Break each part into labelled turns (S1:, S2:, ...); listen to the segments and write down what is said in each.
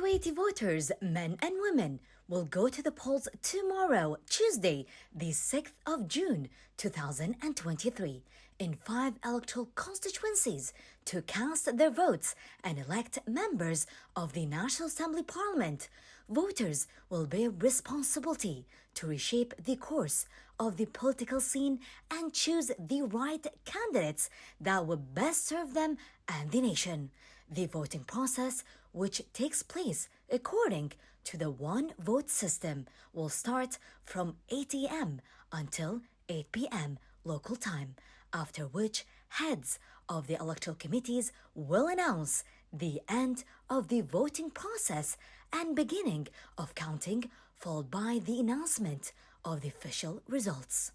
S1: Kuwaiti voters, men and women, will go to the polls tomorrow, Tuesday, the 6th of June, 2023, in 5 electoral constituencies to cast their votes and elect members of the National Assembly Parliament. Voters will bear responsibility to reshape the course of the political scene and choose the right candidates that will best serve them and the nation. The voting process, which takes place according to the one-vote system, will start from 8 a.m. until 8 p.m. local time, after which heads of the electoral committees will announce the end of the voting process and beginning of counting, followed by the announcement of the official results.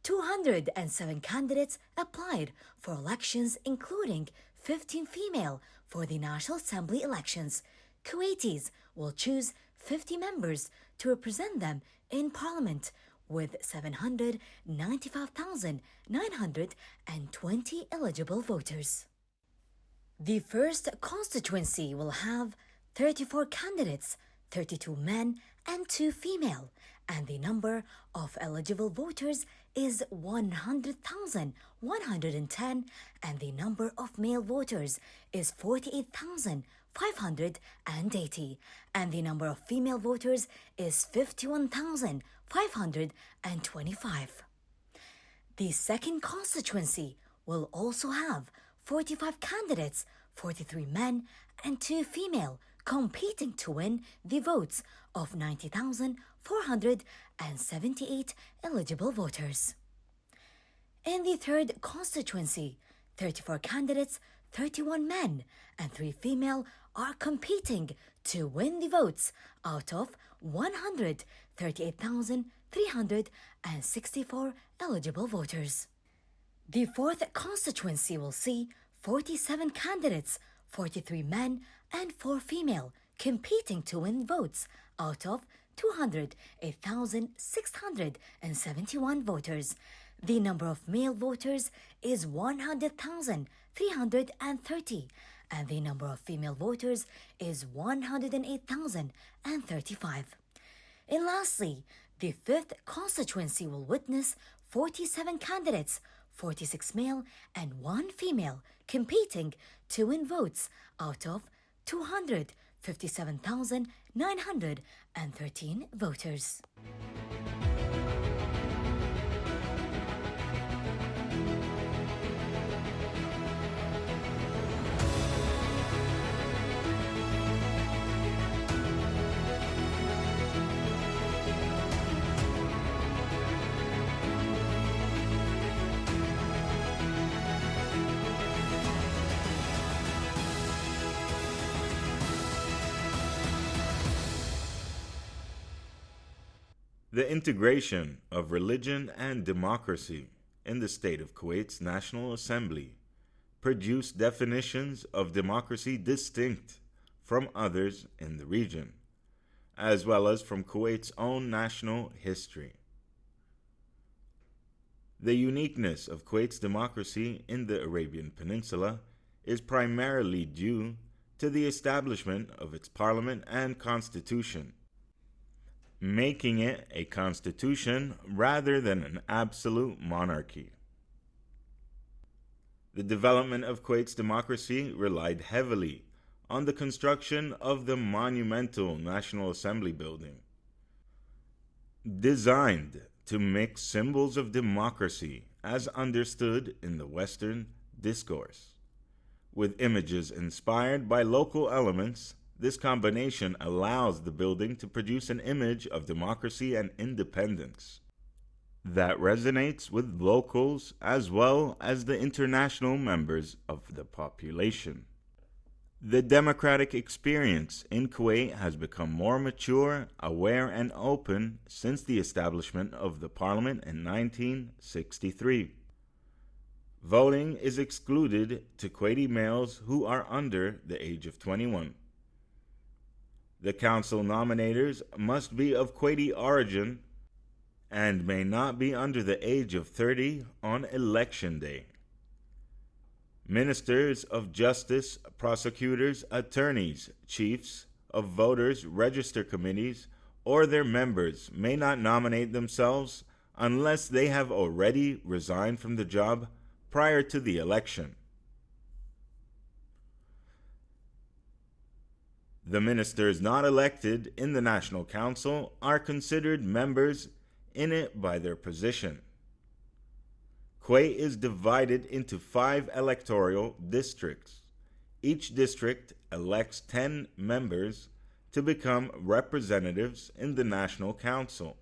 S1: 207 candidates applied for elections, including 15 female for the National Assembly elections. Kuwaitis will choose 50 members to represent them in Parliament, with 795,920 eligible voters. The first constituency will have 34 candidates, 32 men and 2 female, and the number of eligible voters is 100,110, and the number of male voters is 48,580, and the number of female voters is 51,525. The second constituency will also have 45 candidates, 43 men and 2 female, competing to win the votes of 90,478 eligible voters. In the third constituency, 34 candidates, 31 men and 3 female are competing to win the votes out of 138,364 eligible voters. The fourth constituency will see 47 candidates, 43 men and 4 female competing to win votes out of 208,671 voters. The number of male voters is 100,330, and the number of female voters is 108,035. And lastly, the fifth constituency will witness 47 candidates, 46 male and 1 female competing to win votes out of 257,913 voters.
S2: The integration of religion and democracy in the state of Kuwait's National Assembly produced definitions of democracy distinct from others in the region, as well as from Kuwait's own national history. The uniqueness of Kuwait's democracy in the Arabian Peninsula is primarily due to the establishment of its parliament and constitution, making it a constitution rather than an absolute monarchy. The development of Kuwait's democracy relied heavily on the construction of the monumental National Assembly building, designed to mix symbols of democracy as understood in the Western discourse, with images inspired by local elements. This combination allows the building to produce an image of democracy and independence that resonates with locals as well as the international members of the population. The democratic experience in Kuwait has become more mature, aware, and open since the establishment of the parliament in 1963. Voting is excluded to Kuwaiti males who are under the age of 21. The council nominators must be of Kuwaiti origin and may not be under the age of 30 on election day. Ministers of justice, prosecutors, attorneys, chiefs of voters' register committees, or their members may not nominate themselves unless they have already resigned from the job prior to the election. The ministers not elected in the National Council are considered members in it by their position. Kuwait is divided into 5 electoral districts. Each district elects 10 members to become representatives in the National Council.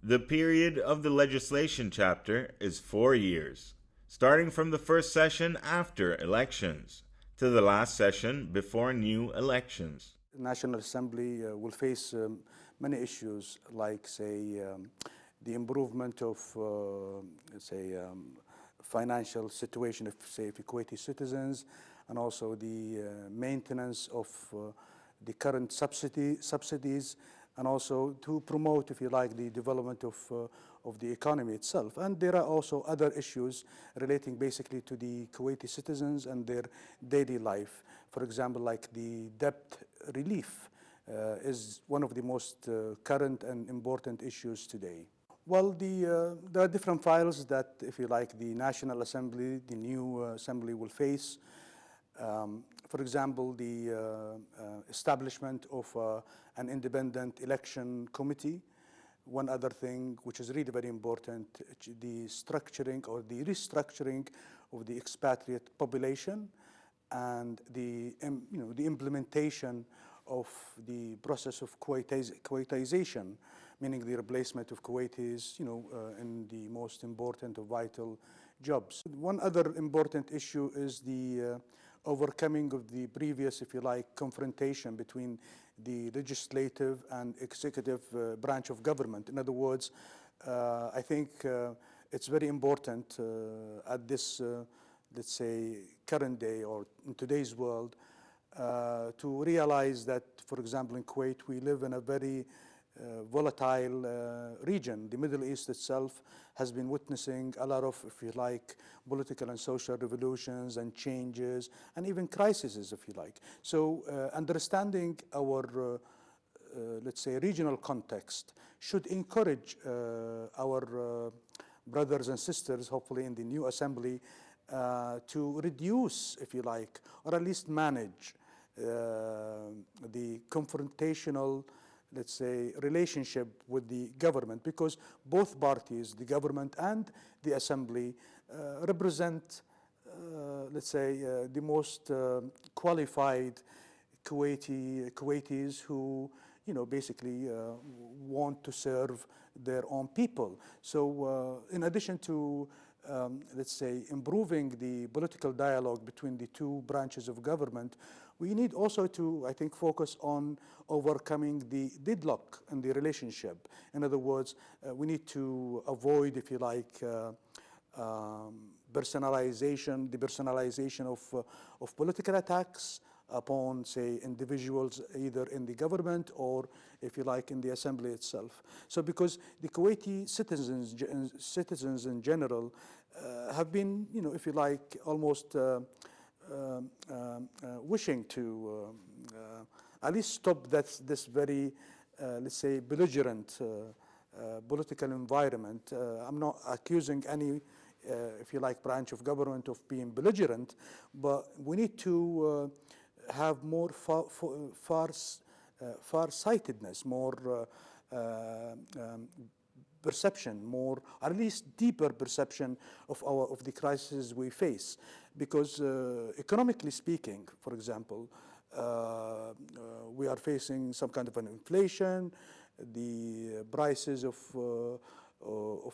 S2: The period of the legislation chapter is 4 years, starting from the first session after elections to the last session before new elections.
S3: The National Assembly will face many issues like, say, the improvement of, financial situation of, say, Kuwaiti citizens, and also the maintenance of the current subsidies, and also to promote, if you like, the development of the economy itself. And there are also other issues relating basically to the Kuwaiti citizens and their daily life. For example, like the debt relief is one of the most current and important issues today. Well, there are different files that, if you like, the National Assembly, the new Assembly will face. For example, the establishment of an independent election committee. One other thing which is really very important, the structuring or the restructuring of the expatriate population, and the implementation of the process of Kuwaitization, meaning the replacement of Kuwaitis, in the most important or vital jobs. One other important issue is the overcoming of the previous, if you like, confrontation between the legislative and executive branch of government. In other words, I think it's very important at this, let's say, current day or in today's world to realize that, for example, in Kuwait, we live in a very volatile region. The Middle East itself has been witnessing a lot of, if you like, political and social revolutions and changes and even crises, if you like. So understanding our, let's say, regional context should encourage our brothers and sisters, hopefully in the new assembly, to reduce, if you like, or at least manage the confrontational, let's say, relationship with the government, because both parties, the government and the assembly, represent, let's say, the most qualified Kuwaitis who, basically want to serve their own people. So in addition to, let's say, improving the political dialogue between the two branches of government, we need also to, I think, focus on overcoming the deadlock in the relationship. In other words, we need to avoid, if you like, depersonalization of political attacks upon, say, individuals either in the government or, if you like, in the assembly itself. So because the Kuwaiti citizens in general have been, if you like, almost wishing to at least stop this very, let's say, belligerent political environment. I'm not accusing any, if you like, branch of government of being belligerent, but we need to have more far-sightedness, more perception, more, or at least deeper perception of the crisis we face. Because economically speaking, for example, we are facing some kind of an inflation. The prices of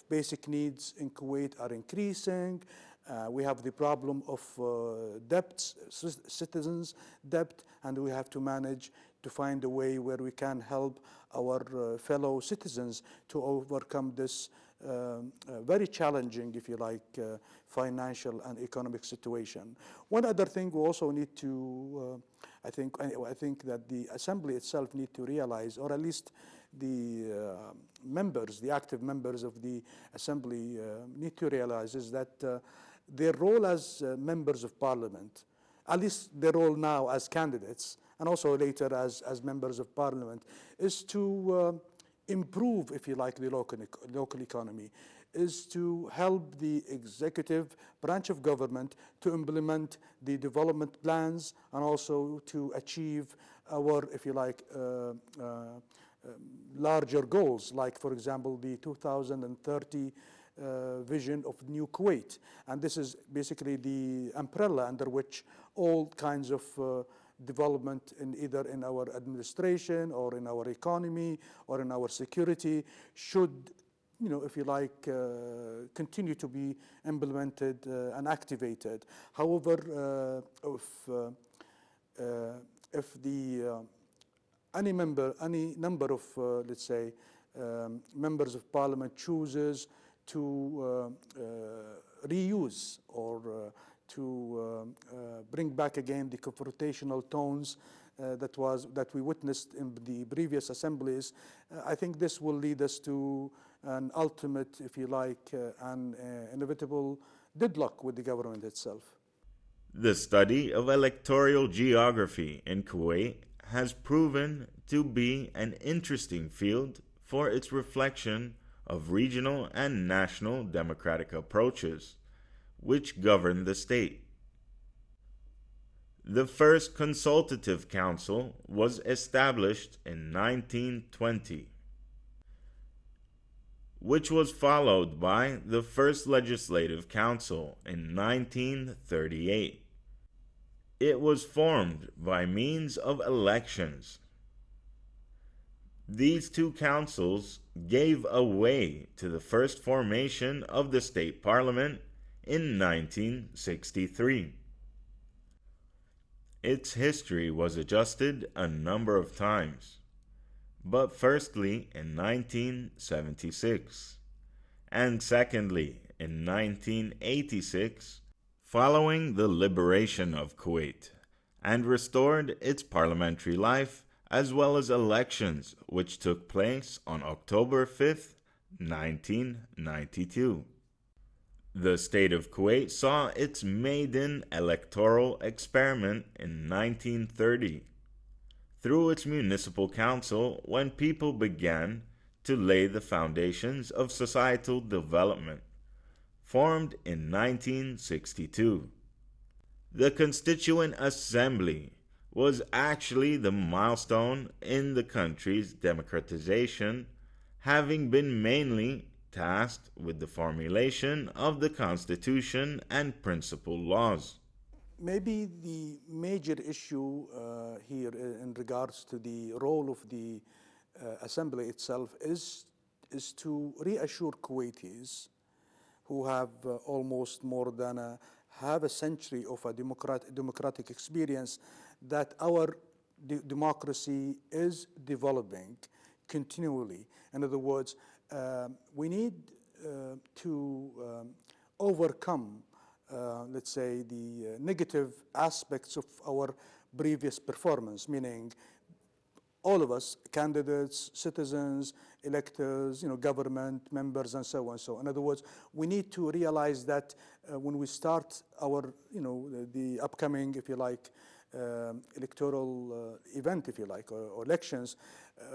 S3: basic needs in Kuwait are increasing. We have the problem of debts, citizens' debt, and we have to manage to find a way where we can help our fellow citizens to overcome this very challenging, if you like, financial and economic situation. One other thing we also need to, I think that the assembly itself need to realize, or at least the members, the active members of the assembly need to realize, is that their role as members of parliament, at least their role now as candidates, and also later as members of parliament, is to improve, if you like, the local economy, is to help the executive branch of government to implement the development plans and also to achieve our, if you like, larger goals, like, for example, the 2030 vision of New Kuwait. And this is basically the umbrella under which all kinds of development in either in our administration or in our economy or in our security should, you know, if you like, continue to be implemented and activated. However, if the any number of, let's say, members of parliament chooses to reuse or to bring back again the confrontational tones that we witnessed in the previous assemblies, I think this will lead us to an ultimate, if you like, an inevitable deadlock with the government itself.
S2: The study of electoral geography in Kuwait has proven to be an interesting field for its reflection of regional and national democratic approaches which govern the state. The first consultative council was established in 1920, which was followed by the first legislative council in 1938. It was formed by means of elections. These two councils gave way to the first formation of the state parliament in 1963. Its history was adjusted a number of times, but firstly in 1976, and secondly in 1986, following the liberation of Kuwait, and restored its parliamentary life as well as elections which took place on October 5th, 1992. The state of Kuwait saw its maiden electoral experiment in 1930 through its municipal council, when people began to lay the foundations of societal development, formed in 1962. The Constituent Assembly was actually the milestone in the country's democratization, having been mainly tasked with the formulation of the Constitution and principal laws.
S3: Maybe the major issue here in regards to the role of the assembly itself is to reassure Kuwaitis who have almost more than half a century of a democratic experience that our democracy is developing continually. In other words, we need to overcome, let's say, the negative aspects of our previous performance, meaning all of us, candidates, citizens, electors, government members, and so on. So, in other words, we need to realize that when we start our, the upcoming, if you like, electoral event, if you like, or elections,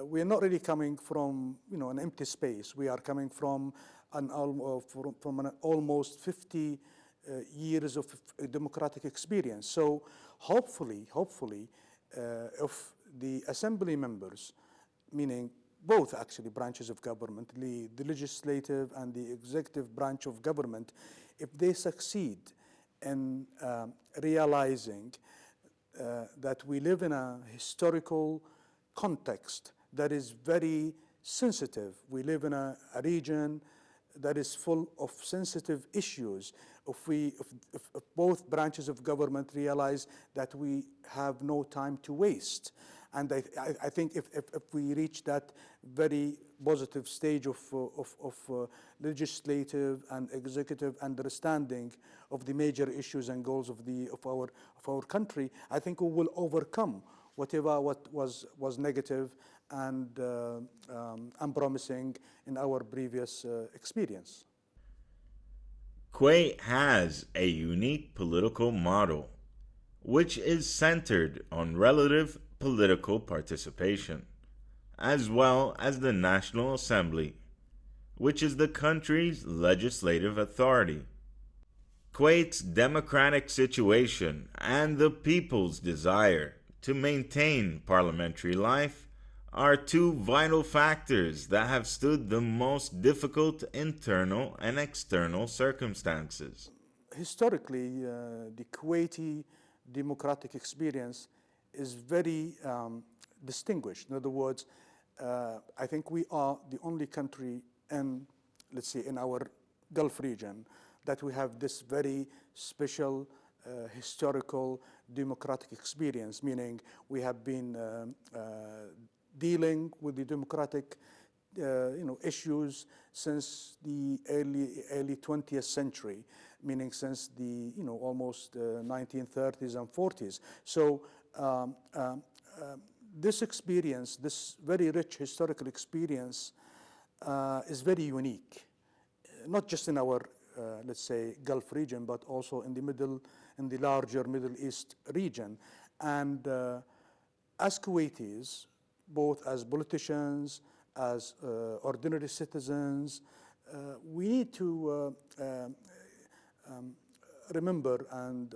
S3: we are not really coming from, an empty space. We are coming from an almost 50 years of democratic experience. So, hopefully, if the assembly members, meaning both actually branches of government, the legislative and the executive branch of government, if they succeed in realizing that we live in a historical context that is very sensitive, we live in a region that is full of sensitive issues. If both branches of government realize that we have no time to waste, and I think if we reach that very positive stage of legislative and executive understanding of the major issues and goals of our country, I think we will overcome what was negative and unpromising in our previous experience.
S2: Kuwait has a unique political model, which is centered on relative political participation, as well as the National Assembly, which is the country's legislative authority. Kuwait's democratic situation and the people's desire to maintain parliamentary life are two vital factors that have stood the most difficult internal and external circumstances.
S3: Historically, the Kuwaiti democratic experience is very distinguished. In other words, I think we are the only country in, let's say, in our Gulf region that we have this very special historical democratic experience, meaning we have been dealing with the democratic issues since the early 20th century, meaning since the almost 1930s and 40s. So this experience, this very rich historical experience, is very unique, not just in our let's say Gulf region, but also in the larger Middle East region. And as Kuwaitis, both as politicians, as ordinary citizens, we need to remember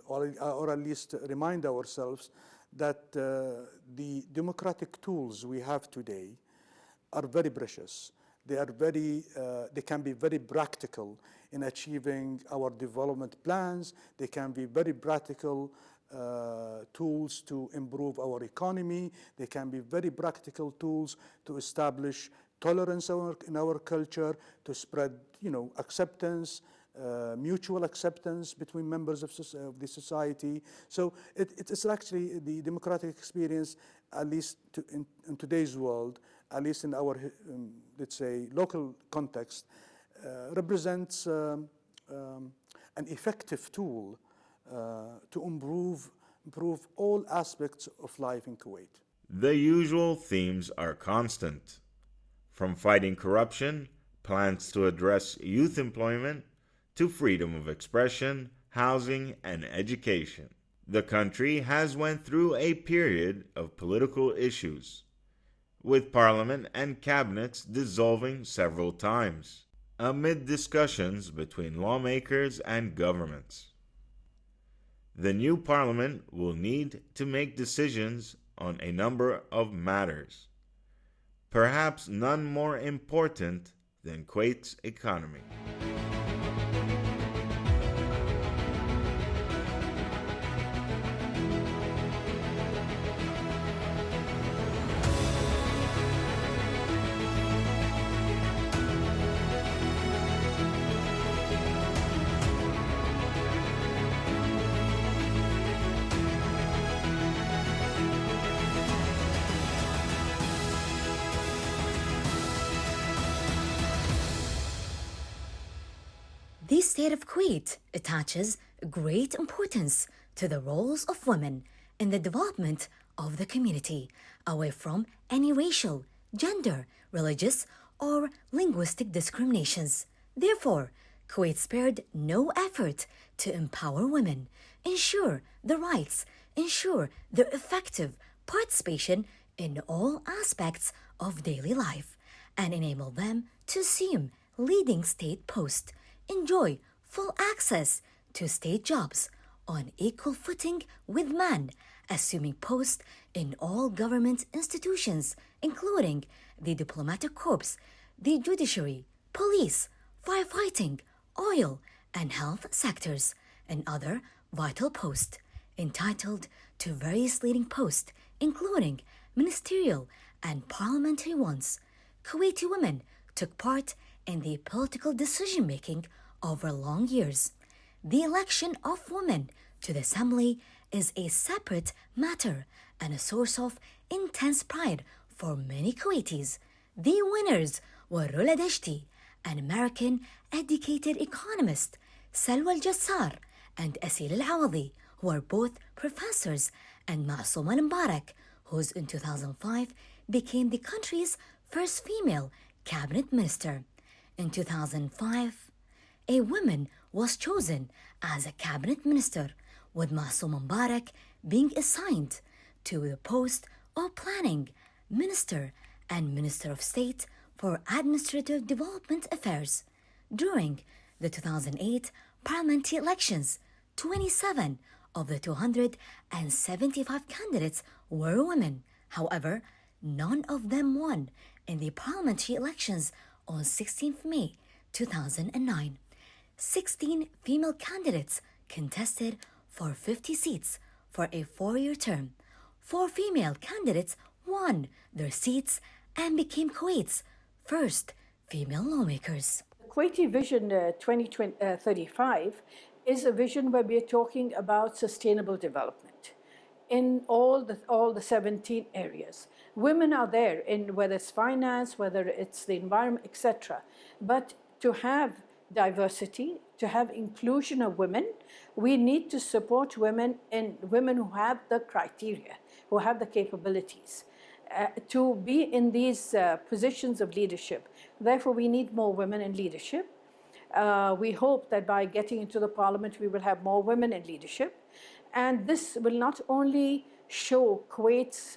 S3: or at least remind ourselves that the democratic tools we have today are very precious. They can be very practical in achieving our development plans. They can be very practical tools to improve our economy. They can be very practical tools to establish tolerance in our culture, to spread, acceptance, mutual acceptance between members of the society. So it's actually the democratic experience, at least in today's world, at least in our, let's say, local context, represents an effective tool to improve all aspects of life in Kuwait.
S2: The usual themes are constant, from fighting corruption, plans to address youth employment, to freedom of expression, housing, and education. The country has went through a period of political issues, with parliament and cabinets dissolving several times, amid discussions between lawmakers and governments. The new parliament will need to make decisions on a number of matters, perhaps none more important than Kuwait's economy.
S1: The state of Kuwait attaches great importance to the roles of women in the development of the community, away from any racial, gender, religious, or linguistic discriminations. Therefore, Kuwait spared no effort to empower women, ensure their rights, ensure their effective participation in all aspects of daily life, and enable them to assume leading state posts, enjoy full access to state jobs on equal footing with men, assuming posts in all government institutions, including the diplomatic corps, the judiciary, police, firefighting, oil, and health sectors, and other vital posts, entitled to various leading posts, including ministerial and parliamentary ones. Kuwaiti women took part in the political decision-making over long years. The election of women to the assembly is a separate matter and a source of intense pride for many Kuwaitis. The winners were Rola Dashti, an American educated economist, Salwa Al-Jassar, and Asil Al-Awadi, who are both professors, and Ma'souma Al-Mbarak, who in 2005 became the country's first female cabinet minister. In 2005, a woman was chosen as a cabinet minister, with Masum Mubarak being assigned to the post of Planning Minister and Minister of State for Administrative Development Affairs. During the 2008 parliamentary elections, 27 of the 275 candidates were women. However, none of them won in the parliamentary elections on 16th May 2009. 16 female candidates contested for 50 seats for a 4-year term. 4 female candidates won their seats and became Kuwait's first female lawmakers.
S4: Kuwaiti Vision 2035 is a vision where we are talking about sustainable development in all the 17 areas. Women are there in whether it's finance, whether it's the environment, etc. But to have diversity, to have inclusion of women, we need to support women and women who have the criteria, who have the capabilities to be in these positions of leadership. Therefore, we need more women in leadership. We hope that by getting into the parliament, we will have more women in leadership. And this will not only show Kuwait's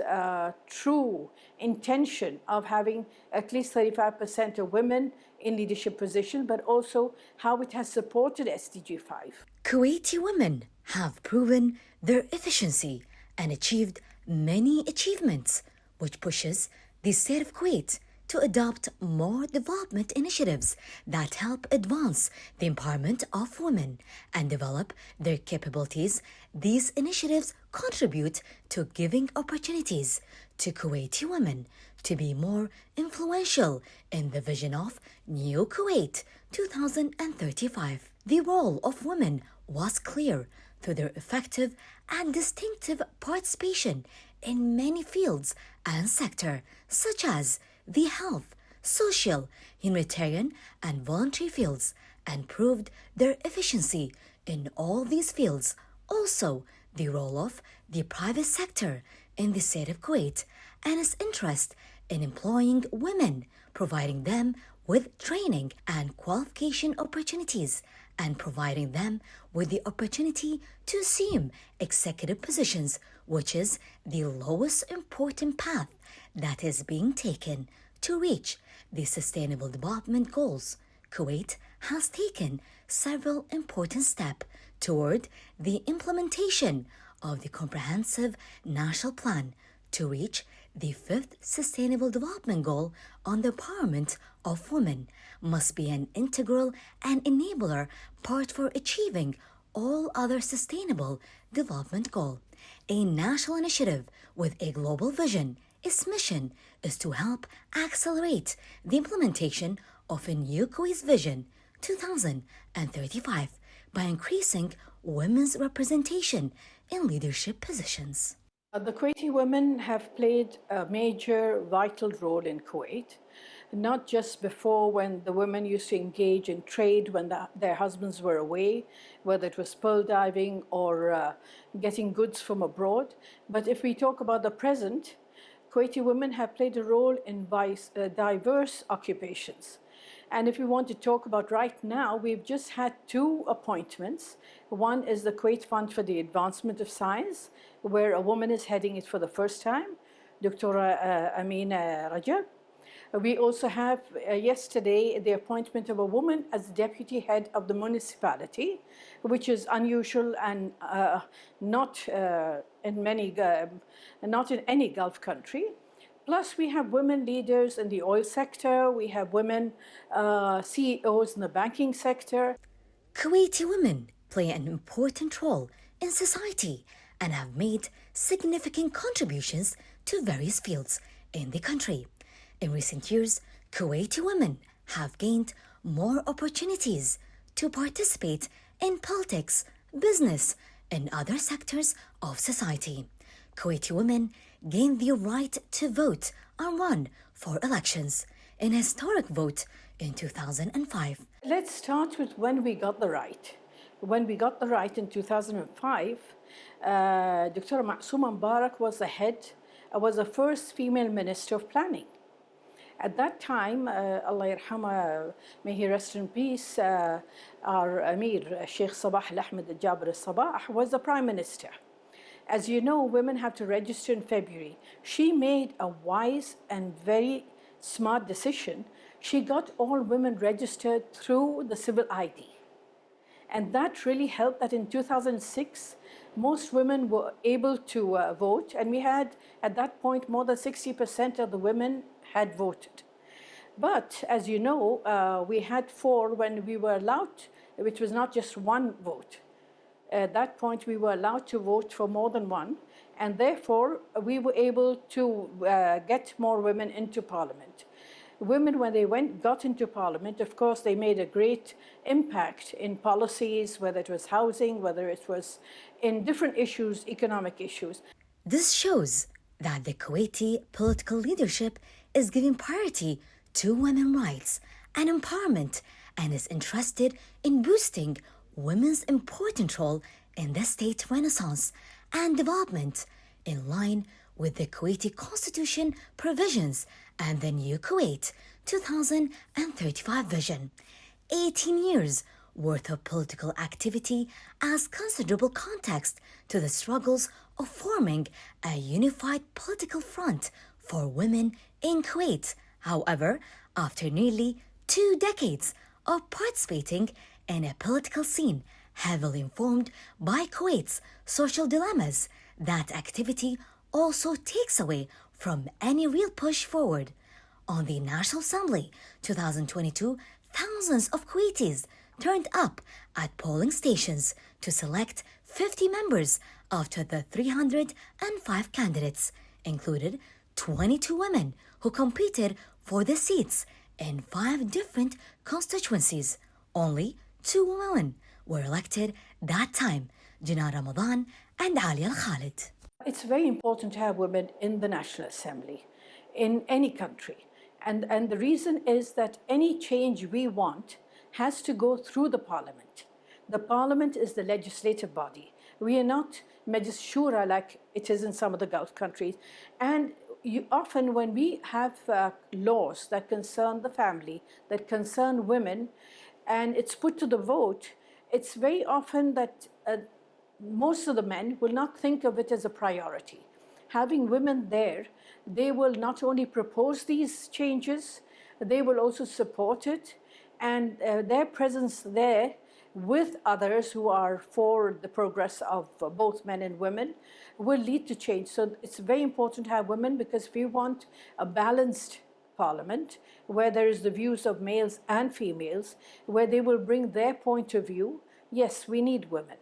S4: true intention of having at least 35% of women in leadership positions, but also how it has supported SDG 5.
S1: Kuwaiti women have proven their efficiency and achieved many achievements, which pushes the state of Kuwait to adopt more development initiatives that help advance the empowerment of women and develop their capabilities. These initiatives contribute to giving opportunities to Kuwaiti women to be more influential in the vision of New Kuwait 2035. The role of women was clear through their effective and distinctive participation in many fields and sectors, such as the health, social, humanitarian, and voluntary fields, and proved their efficiency in all these fields. Also, the role of the private sector in the state of Kuwait and its interest in employing women, providing them with training and qualification opportunities, and providing them with the opportunity to assume executive positions, which is the lowest important path that is being taken to reach the Sustainable Development Goals. Kuwait has taken several important steps toward the implementation of the Comprehensive National Plan to reach the 5th Sustainable Development Goal on the empowerment of women must be an integral and enabler part for achieving all other sustainable development goals. A national initiative with a global vision. Its mission is to help accelerate the implementation of a New Kuwait's Vision 2035 by increasing women's representation in leadership positions.
S4: The Kuwaiti women have played a major, vital role in Kuwait, not just before when the women used to engage in trade when their husbands were away, whether it was pearl diving or getting goods from abroad. But if we talk about the present, Kuwaiti women have played a role in diverse occupations. And if we want to talk about right now, we've just had 2 appointments. One is the Kuwait Fund for the Advancement of Science, where a woman is heading it for the first time, Dr. Amina Rajab. We also have yesterday the appointment of a woman as deputy head of the municipality, which is unusual and not in any Gulf country. Plus, we have women leaders in the oil sector. We have women CEOs in the banking sector.
S1: Kuwaiti women play an important role in society and have made significant contributions to various fields in the country. In recent years, Kuwaiti women have gained more opportunities to participate in politics, business, and other sectors of society. Kuwaiti women gained the right to vote and run for elections, an historic vote in 2005.
S4: Let's start with when we got the right. When we got the right in 2005, Dr. Masum Mubarak was the first female minister of planning. At that time, Allah yarhamah, may he rest in peace, our Amir, Sheikh Sabah Al-Ahmed Al-Jabr Al-Sabah, was the Prime Minister. As you know, women have to register in February. She made a wise and very smart decision. She got all women registered through the civil ID. And that really helped that in 2006, most women were able to vote. And we had, at that point, more than 60% of the women had voted. But as you know, we had 4 when we were allowed, which was not just 1 vote. At that point, we were allowed to vote for more than 1, and therefore, we were able to get more women into parliament. Women, when they got into parliament, of course, they made a great impact in policies, whether it was housing, whether it was in different issues, economic issues.
S1: This shows that the Kuwaiti political leadership is giving priority to women's rights and empowerment and is interested in boosting women's important role in the state renaissance and development in line with the Kuwaiti Constitution provisions and the new Kuwait 2035 vision. 18 years worth of political activity adds considerable context to the struggles of forming a unified political front for women in Kuwait. However, after nearly 2 decades of participating in a political scene heavily informed by Kuwait's social dilemmas, that activity also takes away from any real push forward. On the National Assembly 2022, thousands of Kuwaitis turned up at polling stations to select 50 members after the 305 candidates included 22 women who competed for the seats in 5 different constituencies. Only 2 women were elected that time, Jinnah Ramadan and Alia Al-Khalid.
S4: It's very important to have women in the National Assembly, in any country. And the reason is that any change we want has to go through the parliament. The parliament is the legislative body. We are not Majlis Shura like it is in some of the Gulf countries. And often when we have laws that concern the family, that concern women, and it's put to the vote, it's very often that most of the men will not think of it as a priority. Having women there, they will not only propose these changes, they will also support it, and their presence there with others who are for the progress of both men and women will lead to change. So it's very important to have women, because if we want a balanced parliament where there is the views of males and females, where they will bring their point of view, yes, we need women.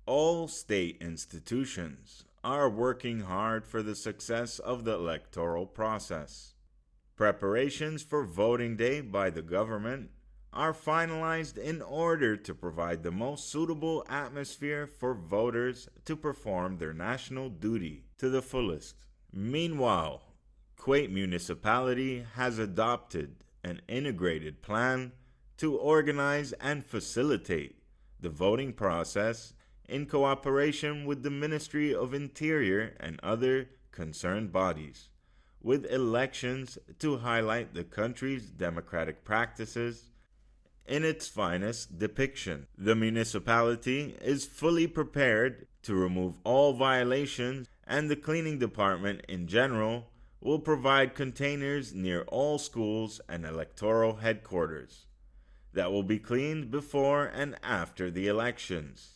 S2: All state institutions are working hard for the success of the electoral process. Preparations for voting day by the government are finalized in order to provide the most suitable atmosphere for voters to perform their national duty to the fullest. Meanwhile, Kuwait Municipality has adopted an integrated plan to organize and facilitate the voting process in cooperation with the Ministry of Interior and other concerned bodies, with elections to highlight the country's democratic practices in its finest depiction. The municipality is fully prepared to remove all violations, and the cleaning department in general will provide containers near all schools and electoral headquarters that will be cleaned before and after the elections,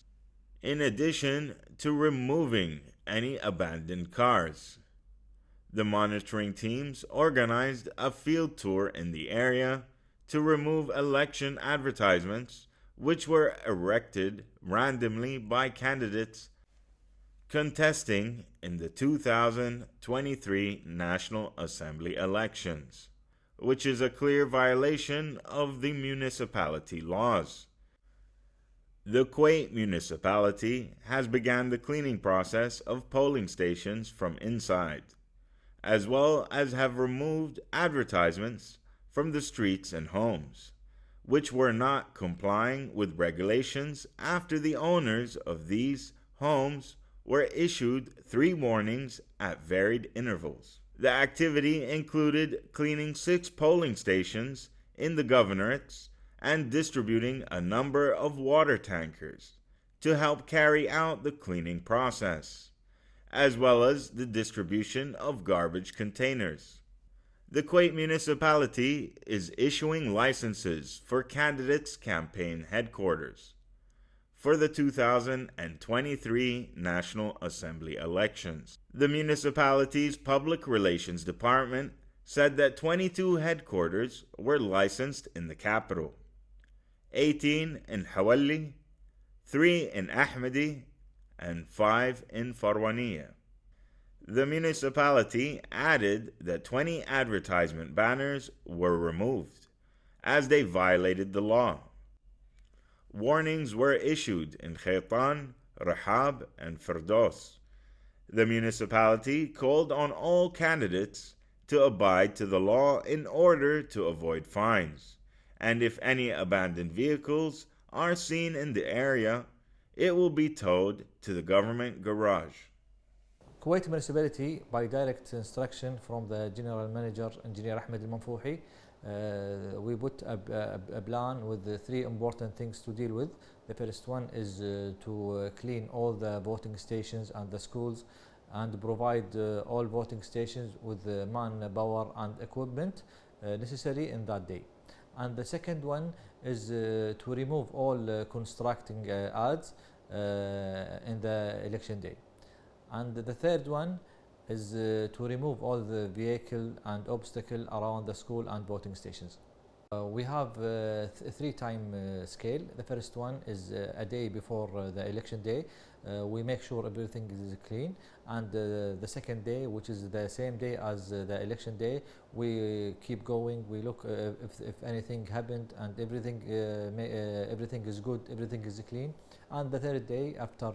S2: in addition to removing any abandoned cars. The monitoring teams organized a field tour in the area to remove election advertisements which were erected randomly by candidates contesting in the 2023 National Assembly elections, which is a clear violation of the municipality laws. The Kuwait municipality has begun the cleaning process of polling stations from inside, as well as have removed advertisements from the streets and homes, which were not complying with regulations after the owners of these homes were issued 3 warnings at varied intervals. The activity included cleaning 6 polling stations in the governorates and distributing a number of water tankers to help carry out the cleaning process, as well as the distribution of garbage containers. The Kuwait municipality is issuing licenses for candidates' campaign headquarters for the 2023 National Assembly elections. The municipality's Public Relations Department said that 22 headquarters were licensed in the capital, 18 in Hawali, 3 in Ahmadi, and 5 in Farwaniya. The municipality added that 20 advertisement banners were removed, as they violated the law. Warnings were issued in Khaitan, Rahab, and Firdaus. The municipality called on all candidates to abide to the law in order to avoid fines, and if any abandoned vehicles are seen in the area, it will be towed to the government garage.
S5: Kuwait Municipality, by direct instruction from the General Manager, Engineer Ahmed Al-Manfouhi, we put a plan with the 3 important things to deal with. The first one is to clean all the voting stations and the schools and provide all voting stations with manpower and equipment necessary in that day. And the second one is to remove all constructing ads in the election day. And the third one is to remove all the vehicle and obstacle around the school and voting stations. We have a 3-time scale. The first one is a day before the election day. We make sure everything is clean, and the second day, which is the same day as the election day, we keep going. We look if anything happened, and everything is good, everything is clean. And the third day, after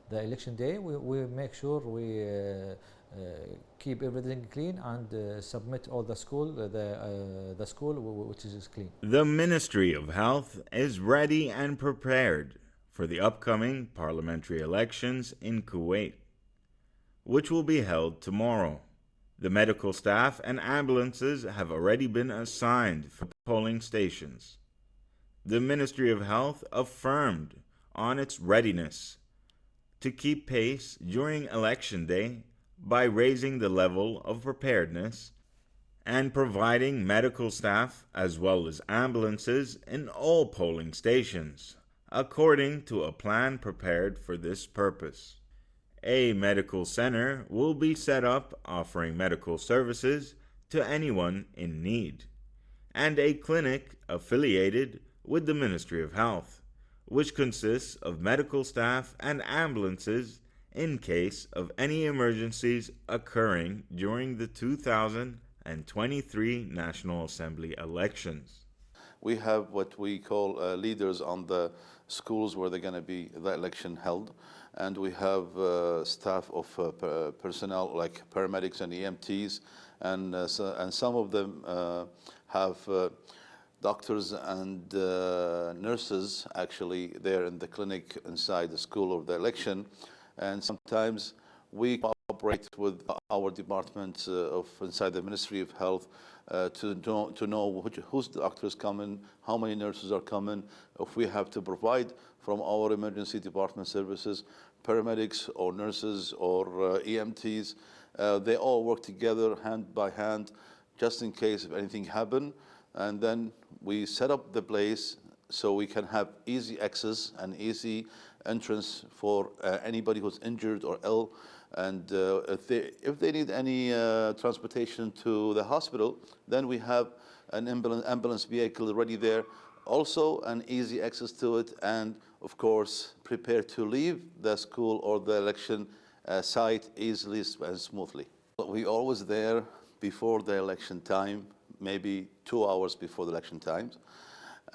S5: the election day, we make sure we keep everything clean and submit all the school, the school which is clean.
S2: The Ministry of Health is ready and prepared for the upcoming parliamentary elections in Kuwait, which will be held tomorrow. The medical staff and ambulances have already been assigned for polling stations. The Ministry of Health affirmed on its readiness to keep pace during election day by raising the level of preparedness and providing medical staff as well as ambulances in all polling stations, according to a plan prepared for this purpose. A medical center will be set up offering medical services to anyone in need, and a clinic affiliated with the Ministry of Health, which consists of medical staff and ambulances in case of any emergencies occurring during the 2023 National Assembly elections.
S6: We have what we call leaders on the schools where they're going to be the election held, and we have staff of personnel like paramedics and EMTs, and some of them have doctors and nurses actually there in the clinic inside the school of the election. And sometimes we cooperate with our department of inside the Ministry of Health to know whose doctors coming, how many nurses are coming, if we have to provide from our emergency department services, paramedics or nurses or EMTs. They all work together hand by hand just in case if anything happen. And then we set up the place so we can have easy access and easy entrance for anybody who's injured or ill. And if they need any transportation to the hospital, then we have an ambulance vehicle ready there, also an easy access to it, and of course, prepare to leave the school or the election site easily and smoothly. We always there before the election time, maybe 2 hours before the election times,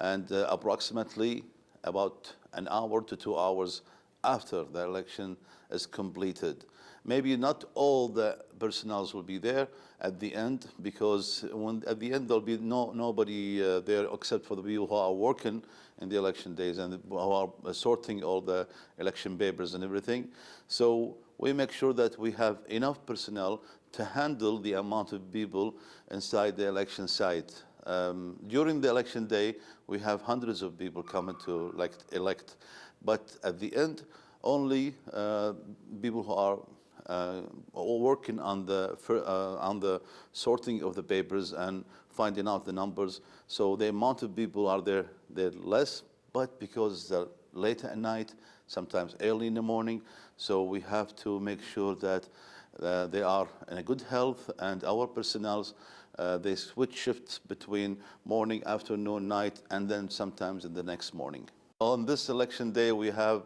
S6: and approximately about an hour to 2 hours after the election is completed. Maybe not all the personnel will be there at the end, because at the end there'll be nobody there except for the people who are working in the election days and who are sorting all the election papers and everything. So we make sure that we have enough personnel to handle the amount of people inside the election site. During the election day, we have hundreds of people coming to elect, but at the end, only people who are working on the sorting of the papers and finding out the numbers. So the amount of people are there, they're less, but because they're late at night, sometimes early in the morning, so we have to make sure that they are in a good health, and our personnel, they switch shifts between morning, afternoon, night, and then sometimes in the next morning. On this election day, we have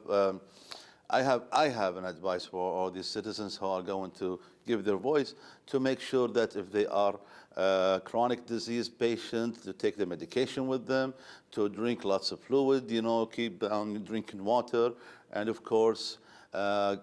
S6: I have an advice for all these citizens who are going to give their voice, to make sure that if they are chronic disease patient, to take the medication with them, to drink lots of fluid, keep on drinking water, and of course,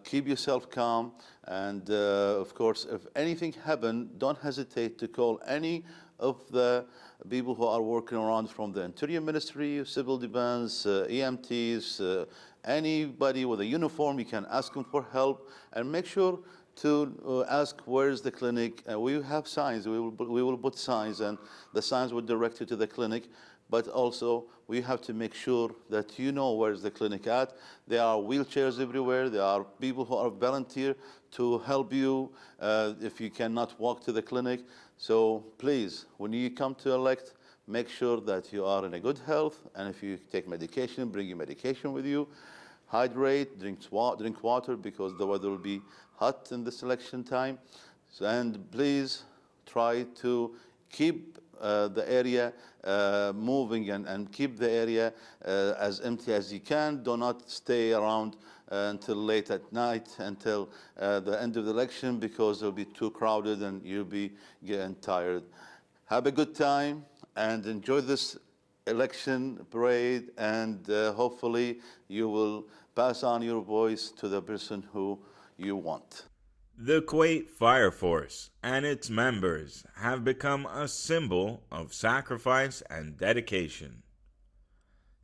S6: keep yourself calm. And of course, if anything happens, don't hesitate to call any of the people who are working around from the Interior Ministry, Civil Defense, EMTs, anybody with a uniform. You can ask them for help, and make sure to ask where is the clinic. We have signs. We will put signs, and the signs will direct you to the clinic. But also, we have to make sure that you know where is the clinic at. There are wheelchairs everywhere. There are people who are volunteer to help you if you cannot walk to the clinic. So please, when you come to elect, make sure that you are in a good health. And if you take medication, bring your medication with you. Hydrate, drink water, because the weather will be hot in this election time. And please try to keep the area moving, and keep the area as empty as you can. Do not stay around until late at night, until the end of the election, because it'll be too crowded and you'll be getting tired. Have a good time and enjoy this election parade, and hopefully you will pass on your voice to the person who you want.
S2: The Kuwait Fire Force and its members have become a symbol of sacrifice and dedication.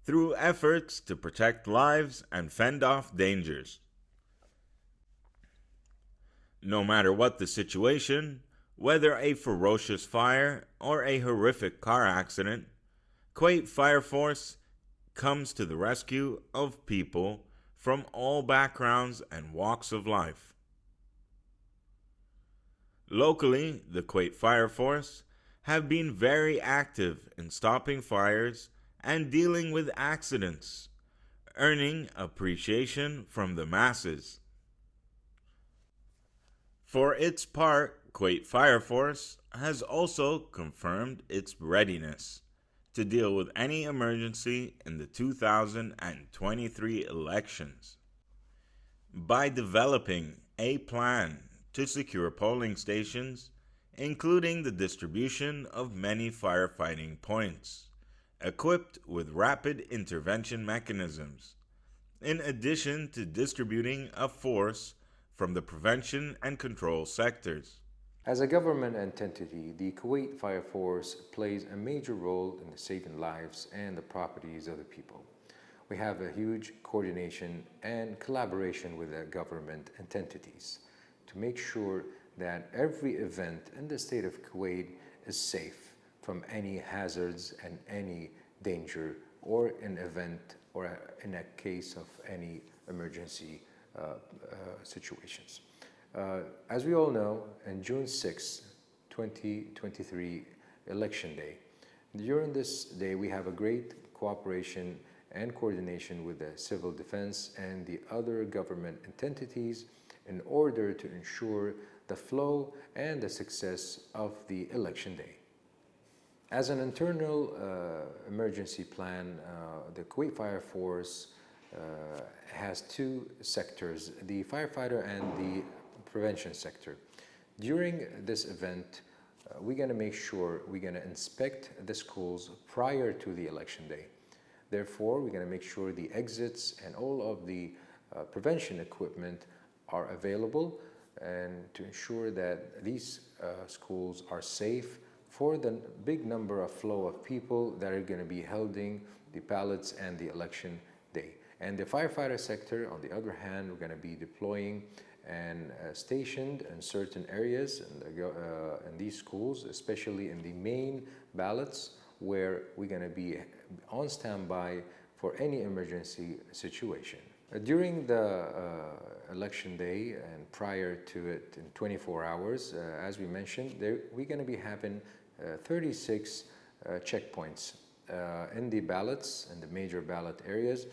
S2: Through efforts to protect lives and fend off dangers. No matter what the situation, whether a ferocious fire or a horrific car accident, Kuwait Fire Force comes to the rescue of people from all backgrounds and walks of life. Locally, the Kuwait Fire Force have been very active in stopping fires and dealing with accidents, earning appreciation from the masses. For its part, Kuwait Fire Force has also confirmed its readiness to deal with any emergency in the 2023 elections by developing a plan to secure polling stations, including the distribution of many firefighting points, equipped with rapid intervention mechanisms, in addition to distributing a force from the prevention and control sectors.
S7: As a government entity, the Kuwait Fire Force plays a major role in saving lives and the properties of the people. We have a huge coordination and collaboration with the government entities to make sure that every event in the state of Kuwait is safe from any hazards and any danger, or an event or in a case of any emergency situations. As we all know, on June 6, 2023, Election Day, during this day we have a great cooperation and coordination with the civil defense and the other government entities in order to ensure the flow and the success of the election day. As an internal emergency plan, the Kuwait Fire Force has two sectors, the firefighter and the prevention sector. During this event, we're going to make sure we're going to inspect the schools prior to the election day. Therefore, we're going to make sure the exits and all of the prevention equipment are available, and to ensure that these schools are safe for the big number of flow of people that are going to be holding the ballots and the election day. And the firefighter sector, on the other hand, we're going to be deploying and stationed in certain areas in these schools, especially in the main ballots, where we're going to be on standby for any emergency situation. During the election day and prior to it in 24 hours, as we mentioned, we're going to be having 36 checkpoints in the ballots, in the major ballot areas.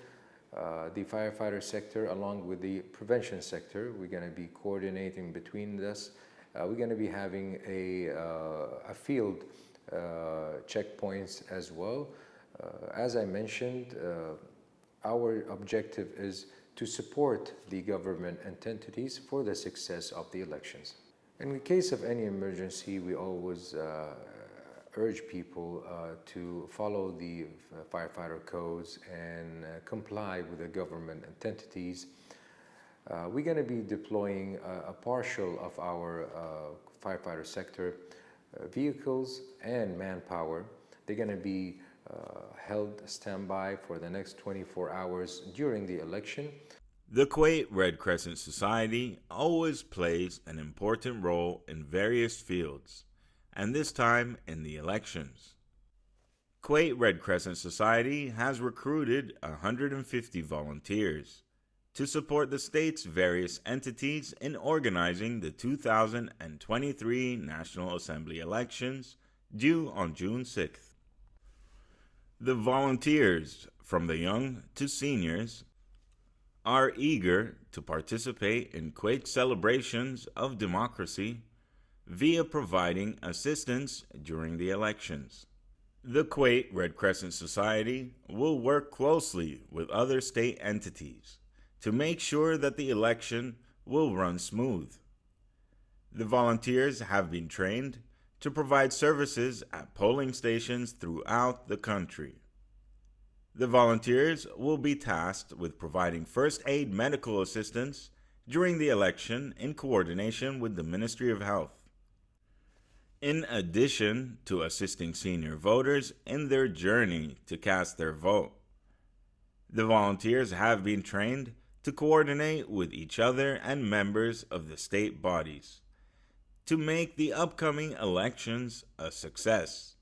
S7: The firefighter sector, along with the prevention sector, we're going to be coordinating between this. We're going to be having a field checkpoints as well. As I mentioned, our objective is to support the government entities for the success of the elections. In the case of any emergency, we always urge people to follow the firefighter codes and comply with the government entities. We're going to be deploying a partial of our firefighter sector vehicles and manpower. They're going to be held standby for the next 24 hours during the election.
S2: The Kuwait Red Crescent Society always plays an important role in various fields, and this time in the elections. Kuwait Red Crescent Society has recruited 150 volunteers to support the state's various entities in organizing the 2023 National Assembly elections due on June 6th. The volunteers, from the young to seniors, are eager to participate in Kuwait's celebrations of democracy via providing assistance during the elections. The Kuwait Red Crescent Society will work closely with other state entities to make sure that the election will run smooth. The volunteers have been trained to provide services at polling stations throughout the country. The volunteers will be tasked with providing first aid medical assistance during the election in coordination with the Ministry of Health, in addition to assisting senior voters in their journey to cast their vote. The volunteers have been trained to coordinate with each other and members of the state bodies to make the upcoming elections a success.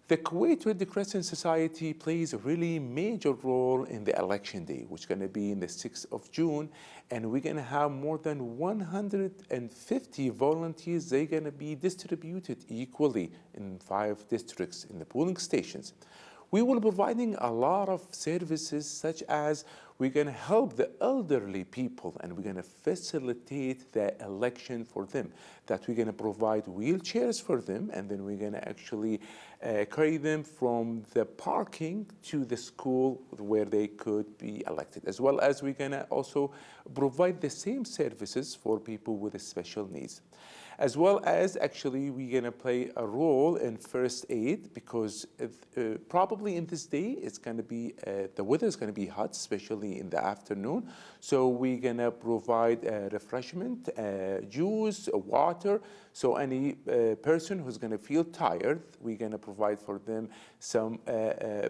S8: The Kuwait Red Crescent Society plays a really major role in the election day, which is going to be in the 6th of June, and we're going to have more than 150 volunteers. They're going to be distributed equally in 5 districts in the polling stations. We will be providing a lot of services, such as we're going to help the elderly people and we're going to facilitate the election for them. That we're going to provide wheelchairs for them, and then we're going to actually carry them from the parking to the school where they could be elected. As well as we're going to also provide the same services for people with special needs. As well as actually we're going to play a role in first aid, because probably in this day it's going to be, the weather is going to be hot, especially in the afternoon. So we're going to provide refreshment, juice, water. So any person who's going to feel tired, we're going to provide for them some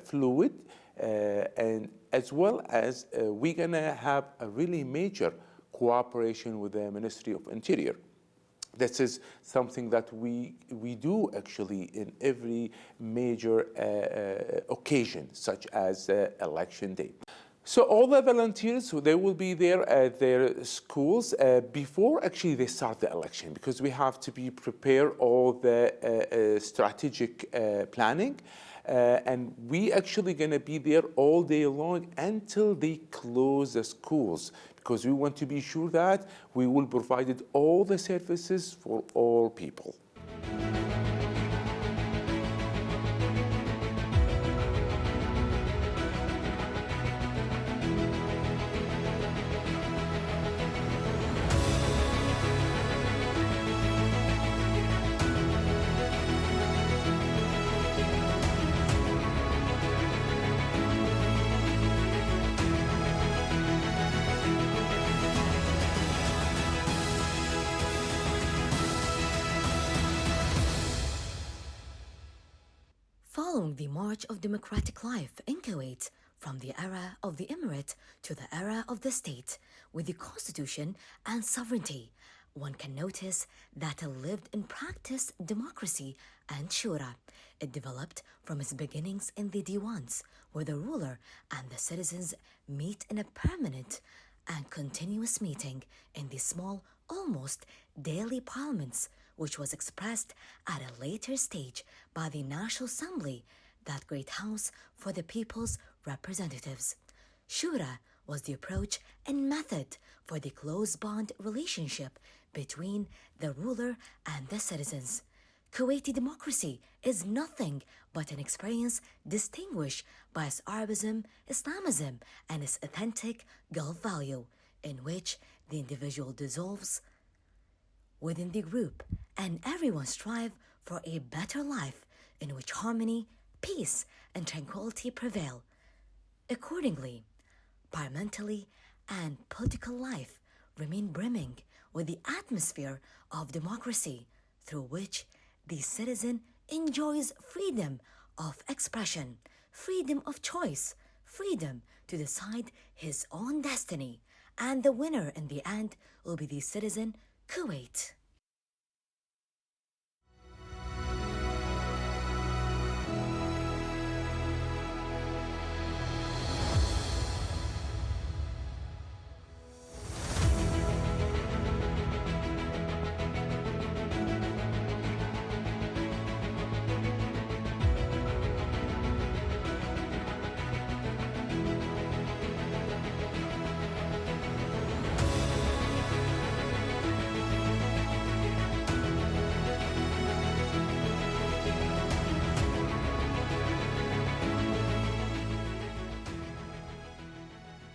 S8: fluid. And as well as we're going to have a really major cooperation with the Ministry of Interior. This is something that we do actually in every major occasion, such as election day. So all the volunteers, they will be there at their schools before actually they start the election, because we have to be prepared all the strategic planning. And we actually going to be there all day long until they close the schools, because we want to be sure that we will provide all the services for all people.
S1: Following the march of democratic life in Kuwait from the era of the emirate to the era of the state, with the constitution and sovereignty, one can notice that it lived in practice democracy and shura. It developed from its beginnings in the diwans, where the ruler and the citizens meet in a permanent and continuous meeting in the small, almost daily parliaments, which was expressed at a later stage by the National Assembly, that great house for the people's representatives. Shura was the approach and method for the close bond relationship between the ruler and the citizens. Kuwaiti democracy is nothing but an experience distinguished by its Arabism, Islamism, and its authentic Gulf value, in which the individual dissolves within the group and everyone strive for a better life in which harmony, peace, and tranquility prevail. Accordingly, parliamentary and political life remain brimming with the atmosphere of democracy, through which the citizen enjoys freedom of expression, freedom of choice, freedom to decide his own destiny, and the winner in the end will be the citizen Kuwait.